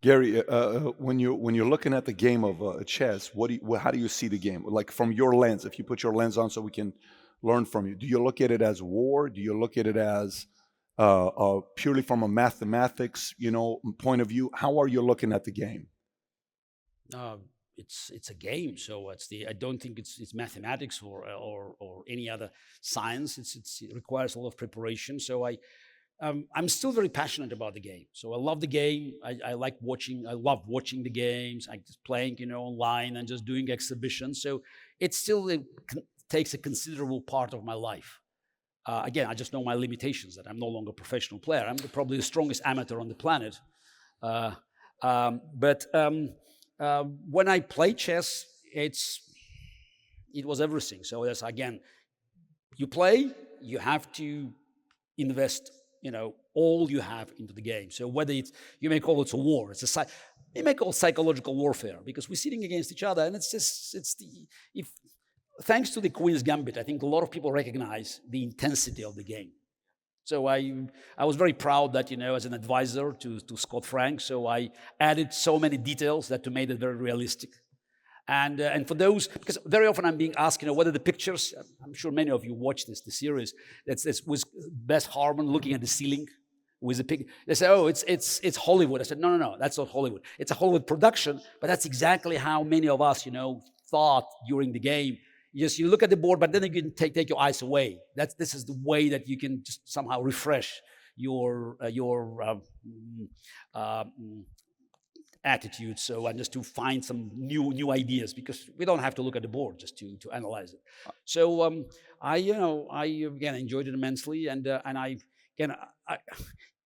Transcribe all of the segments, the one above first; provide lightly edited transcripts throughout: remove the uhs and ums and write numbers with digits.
Gary, when you're looking at the game of chess, how do you see the game? Like from your lens, if you put your lens on, so we can learn from you. Do you look at it as war? Do you look at it as purely from a mathematics, point of view? How are you looking at the game? Uh, it's a game, so I don't think it's mathematics or any other science. It requires a lot of preparation. So I'm still very passionate about the game. So I love the game. I like watching. I love watching the games. I just playing, online and just doing exhibitions. So it still takes a considerable part of my life. Again, I just know my limitations, that I'm no longer a professional player. I'm probably the strongest amateur on the planet. But when I play chess, it was everything. So that's, again, you play, you have to invest, all you have into the game. So whether you may call it a war, you may call it psychological warfare, because we're sitting against each other, and thanks to the Queen's Gambit, I think a lot of people recognize the intensity of the game. So I was very proud that, as an advisor to Scott Frank, so I added so many details that made it very realistic. And for those, because very often I'm being asked, whether the pictures, I'm sure many of you watched the series, that's was Bess Harmon looking at the ceiling with the pig. They say, oh, it's Hollywood. I said, no, that's not Hollywood. It's a Hollywood production, but that's exactly how many of us, thought during the game. You look at the board, but then you can take your eyes away. This is the way that you can just somehow refresh your attitude. So, and just to find some new ideas, because we don't have to look at the board just to analyze it. So I again enjoyed it immensely, and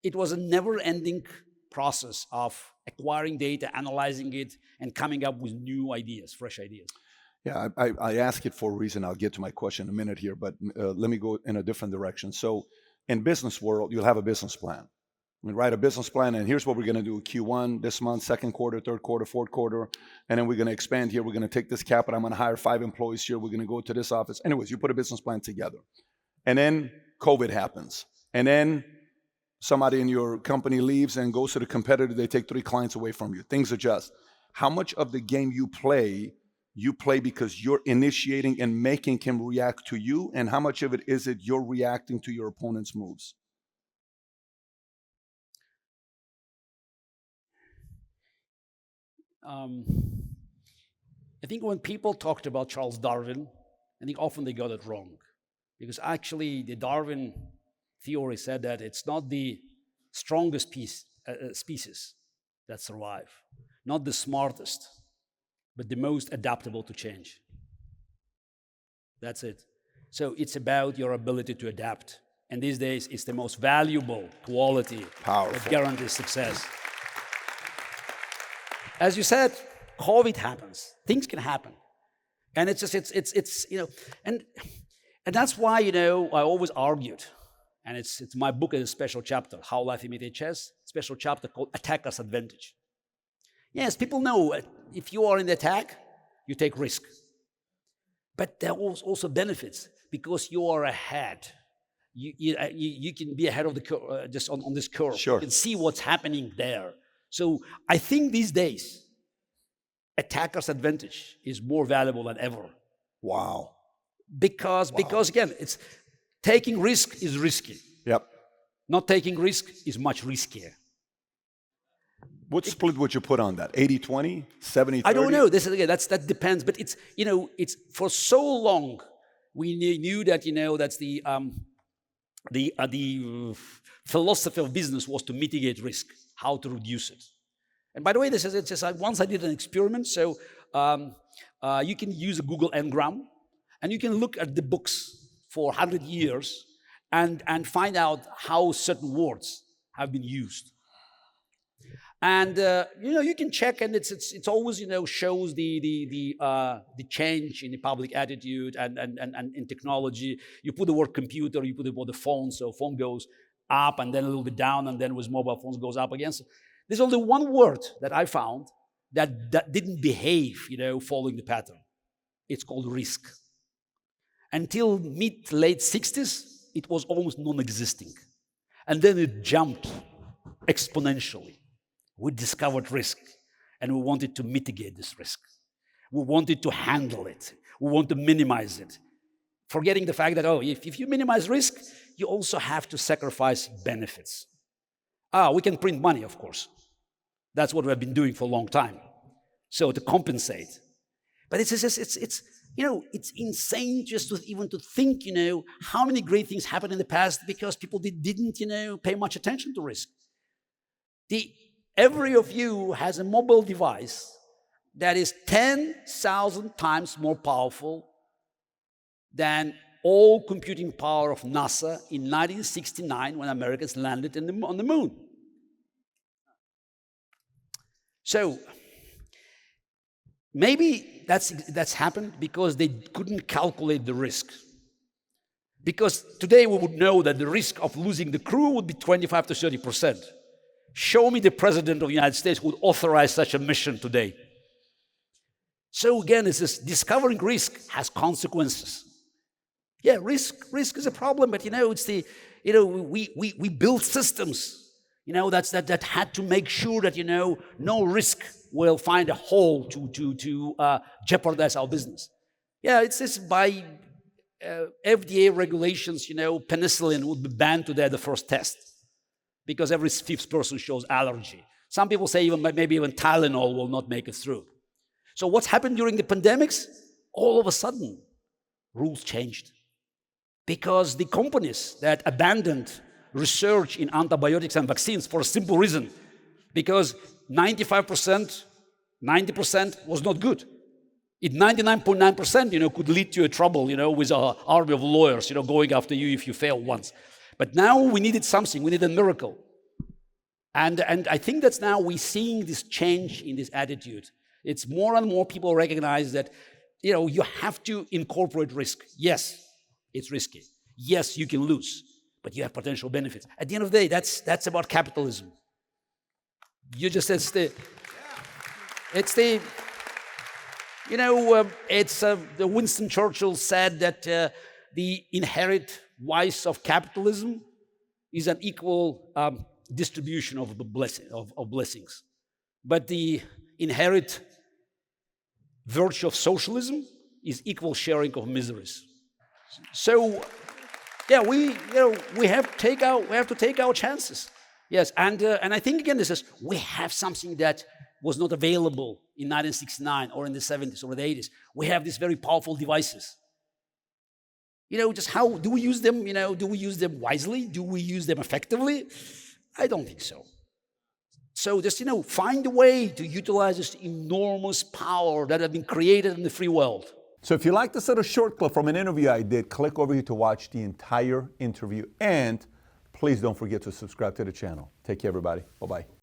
it was a never-ending process of acquiring data, analyzing it, and coming up with new ideas, fresh ideas. Yeah, I ask it for a reason. I'll get to my question in a minute here, but let me go in a different direction. So in business world, you'll have a business plan. We write a business plan, and here's what we're going to do: Q1 this month, second quarter, third quarter, fourth quarter, and then we're going to expand here. We're going to take this capital. I'm going to hire 5 employees here. We're going to go to this office. Anyways, you put a business plan together, and then COVID happens, and then somebody in your company leaves and goes to the competitor. They take 3 clients away from you. Things adjust. How much of the game you play because you're initiating and making him react to you, and how much of it is it you're reacting to your opponent's moves? I think when people talked about Charles Darwin, I think often they got it wrong, because actually the Darwin theory said that it's not the strongest species that survive, not the smartest, but the most adaptable to change. That's it. So it's about your ability to adapt. And these days, it's the most valuable quality that guarantees success. As you said, COVID happens. Things can happen. And it's and that's why, I always argued, and it's my book is a special chapter, How Life Imitates Chess, special chapter called Attacker's Advantage. Yes, people know if you are in the attack, you take risk. But there are also benefits, because you are ahead. You can be ahead of the curve, just on this curve. Sure. You can see what's happening there. So I think these days, attacker's advantage is more valuable than ever. Wow. Because again, it's taking risk is risky. Yep. Not taking risk is much riskier. What split would you put on that? 80-20? 70-30? I don't know. That depends. But it's for so long we knew that that's the philosophy of business was to mitigate risk, how to reduce it. And by the way, once I did an experiment. So you can use a Google Ngram, and you can look at the books for 100 years and find out how certain words have been used. And you can check, and it's always shows the change in the public attitude and in technology. You put the word computer, you put the word phone, so phone goes up and then a little bit down, and then with mobile phones goes up again. So there's only one word that I found that didn't behave, following the pattern. It's called risk. Until mid-late 60s, it was almost non-existing, and then it jumped exponentially. We discovered risk, and we wanted to mitigate this risk. We wanted to handle it. We want to minimize it. Forgetting the fact that, if you minimize risk, you also have to sacrifice benefits. We can print money, of course. That's what we've been doing for a long time. So to compensate. But it's insane just to think, how many great things happened in the past because people didn't, pay much attention to risk. Every of you has a mobile device that is 10,000 times more powerful than all computing power of NASA in 1969 when Americans landed on the moon. So maybe that's happened because they couldn't calculate the risk. Because today we would know that the risk of losing the crew would be 25 to 30%. Show me the president of the United States who would authorize such a mission today. So again, it's this discovering risk has consequences. Yeah, risk is a problem, but it's we build systems, that had to make sure that no risk will find a hole to jeopardize our business. Yeah, it's this by FDA regulations, penicillin would be banned today at the first test because every fifth person shows allergy. Some people say maybe even Tylenol will not make it through. So what's happened during the pandemics? All of a sudden, rules changed. Because the companies that abandoned research in antibiotics and vaccines for a simple reason, because 95%, 90% was not good. It 99.9%, could lead to a trouble, with an army of lawyers, going after you if you fail once. But now we needed something, we needed a miracle. And I think that's now we're seeing this change in this attitude. It's more and more people recognize that, you have to incorporate risk. Yes, it's risky. Yes, you can lose, but you have potential benefits. At the end of the day, that's about capitalism. The Winston Churchill said that the inherent vice of capitalism is an equal distribution of blessings. But the inherent virtue of socialism is equal sharing of miseries. So, yeah, we have to take our chances. Yes, and I think again we have something that was not available in 1969 or in the 70s or the 80s. We have these very powerful devices. Just how do we use them? Do we use them wisely? Do we use them effectively? I don't think so. So just, find a way to utilize this enormous power that has been created in the free world. So if you like this little short clip from an interview I did, click over here to watch the entire interview. And please don't forget to subscribe to the channel. Take care, everybody. Bye-bye.